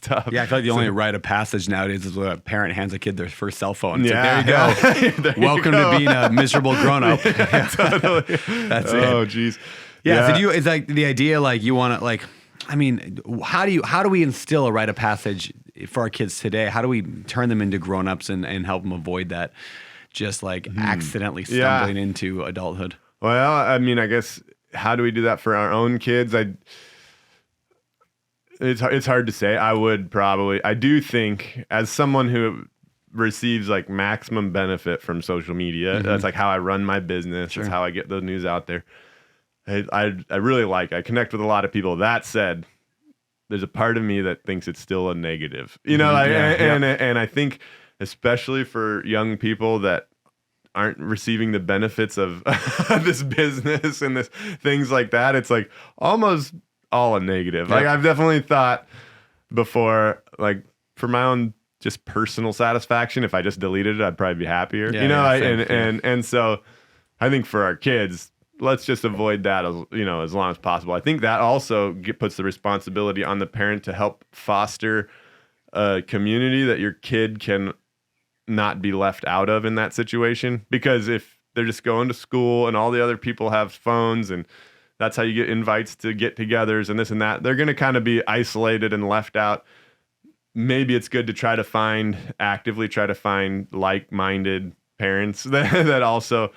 stuff. Yeah, I feel like the only rite of passage nowadays is when a parent hands a kid their first cell phone. It's Yeah, like, there you go. There you Welcome go. to being a miserable grown-up. Totally. That's it. Oh, geez. Yeah. So it's like the idea, like you want to, like, I mean, how do we instill a rite of passage for our kids today? How do we turn them into grown-ups and help them avoid that just like accidentally stumbling into adulthood? Well, I mean, I guess, how do we do that for our own kids? It's hard to say. I do think, as someone who receives like maximum benefit from social media, that's like how I run my business. Sure. That's how I get the news out there. I really I connect with a lot of people. That said, there's a part of me that thinks it's still a negative, you know, and I think especially for young people that aren't receiving the benefits of this business and this things like that, it's like almost all a negative. Like I've definitely thought before, like for my own just personal satisfaction, if I just deleted it, I'd probably be happier, you know, and so I think for our kids, let's just avoid that as long as possible. I think that also puts the responsibility on the parent to help foster a community that your kid can not be left out of in that situation. Because if they're just going to school and all the other people have phones and that's how you get invites to get-togethers and this and that, they're going to kind of be isolated and left out. Maybe it's good to actively try to find like-minded parents that also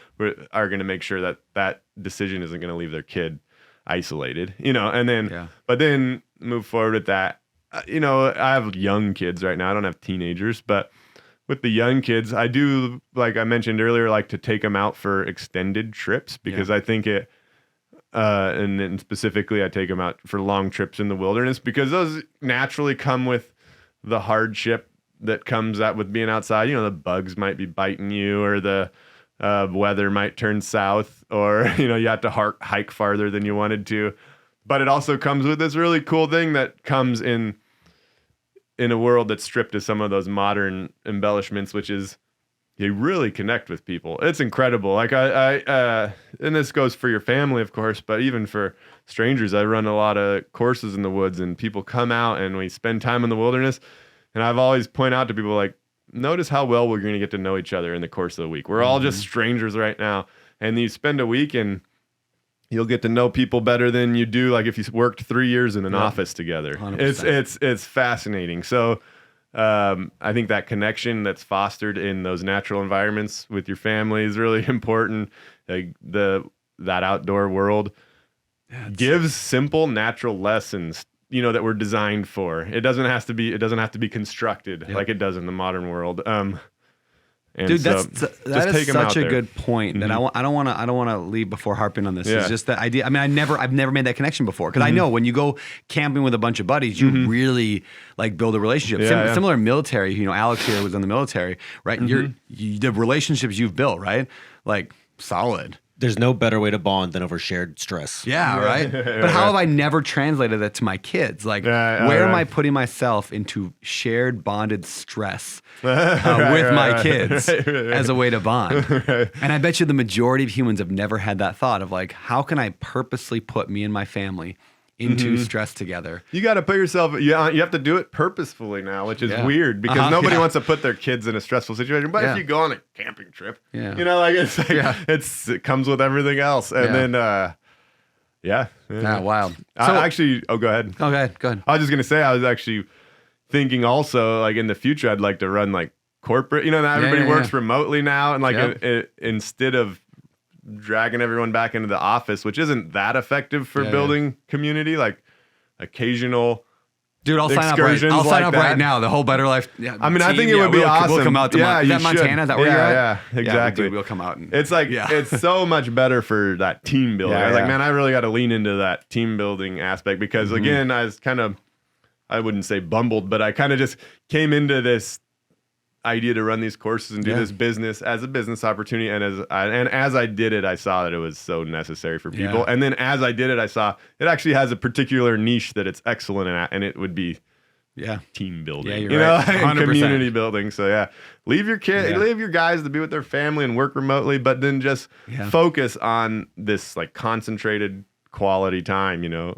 are going to make sure that decision isn't going to leave their kid isolated, you know, and then, but then move forward with that. You know, I have young kids right now. I don't have teenagers, but with the young kids, I do, like I mentioned earlier, like to take them out for extended trips because I think and then specifically I take them out for long trips in the wilderness because those naturally come with the hardship that comes out with being outside. You know, the bugs might be biting you, or the weather might turn south, or, you know, you have to hike farther than you wanted to. But it also comes with this really cool thing that comes in a world that's stripped of some of those modern embellishments, which is you really connect with people. It's incredible. Like I and this goes for your family, of course, but even for strangers, I run a lot of courses in the woods and people come out and we spend time in the wilderness. And I've always point out to people, like, notice how well we're going to get to know each other in the course of the week. We're all just strangers right now. And you spend a week and you'll get to know people better than you do like if you worked 3 years in an office together. 100%. It's fascinating. So I think that connection that's fostered in those natural environments with your family is really important. Like that outdoor world gives simple natural lessons, you know, that we're designed for. It doesn't have to be constructed like it does in the modern world. Dude, that is such a good point that I don't want to leave before harping on this. It's just the idea. I mean, I've never made that connection before because I know when you go camping with a bunch of buddies, you really like build a relationship. Similar military. You know, Alex here was in the military, right? The relationships you've built, right? Like solid. There's no better way to bond than over shared stress. Yeah, right? But how have I never translated that to my kids? Like, where am I putting myself into shared bonded stress with my kids as a way to bond? And I bet you the majority of humans have never had that thought of like, how can I purposely put me and my family into stress together? You got to put yourself, you have to do it purposefully now, which is weird because nobody wants to put their kids in a stressful situation. But if you go on a camping trip, you know, like it comes with everything else. And then, wild. So, go ahead. Go ahead. I was just going to say, I was actually thinking also, like in the future, I'd like to run like corporate, you know, now everybody works remotely now. And like instead of dragging everyone back into the office, which isn't that effective for building community, like occasional I'll sign up right now. The whole Better Life. I mean, I think it would be awesome. We'll come out to is that Montana? Is that where you're at? Yeah, exactly. We'll come out. And, it's like it's so much better for that team building. I was like, man, I really got to lean into that team building aspect because again, I was kind of, I wouldn't say bumbled, but I kind of just came into this idea to run these courses and do this business as a business opportunity, and as I did it, I saw that it was so necessary for people. And then as I did it, I saw it actually has a particular niche that it's excellent at, and it would be team building, you know, and community building. So leave your leave your guys to be with their family and work remotely, but then just focus on this like concentrated quality time, you know.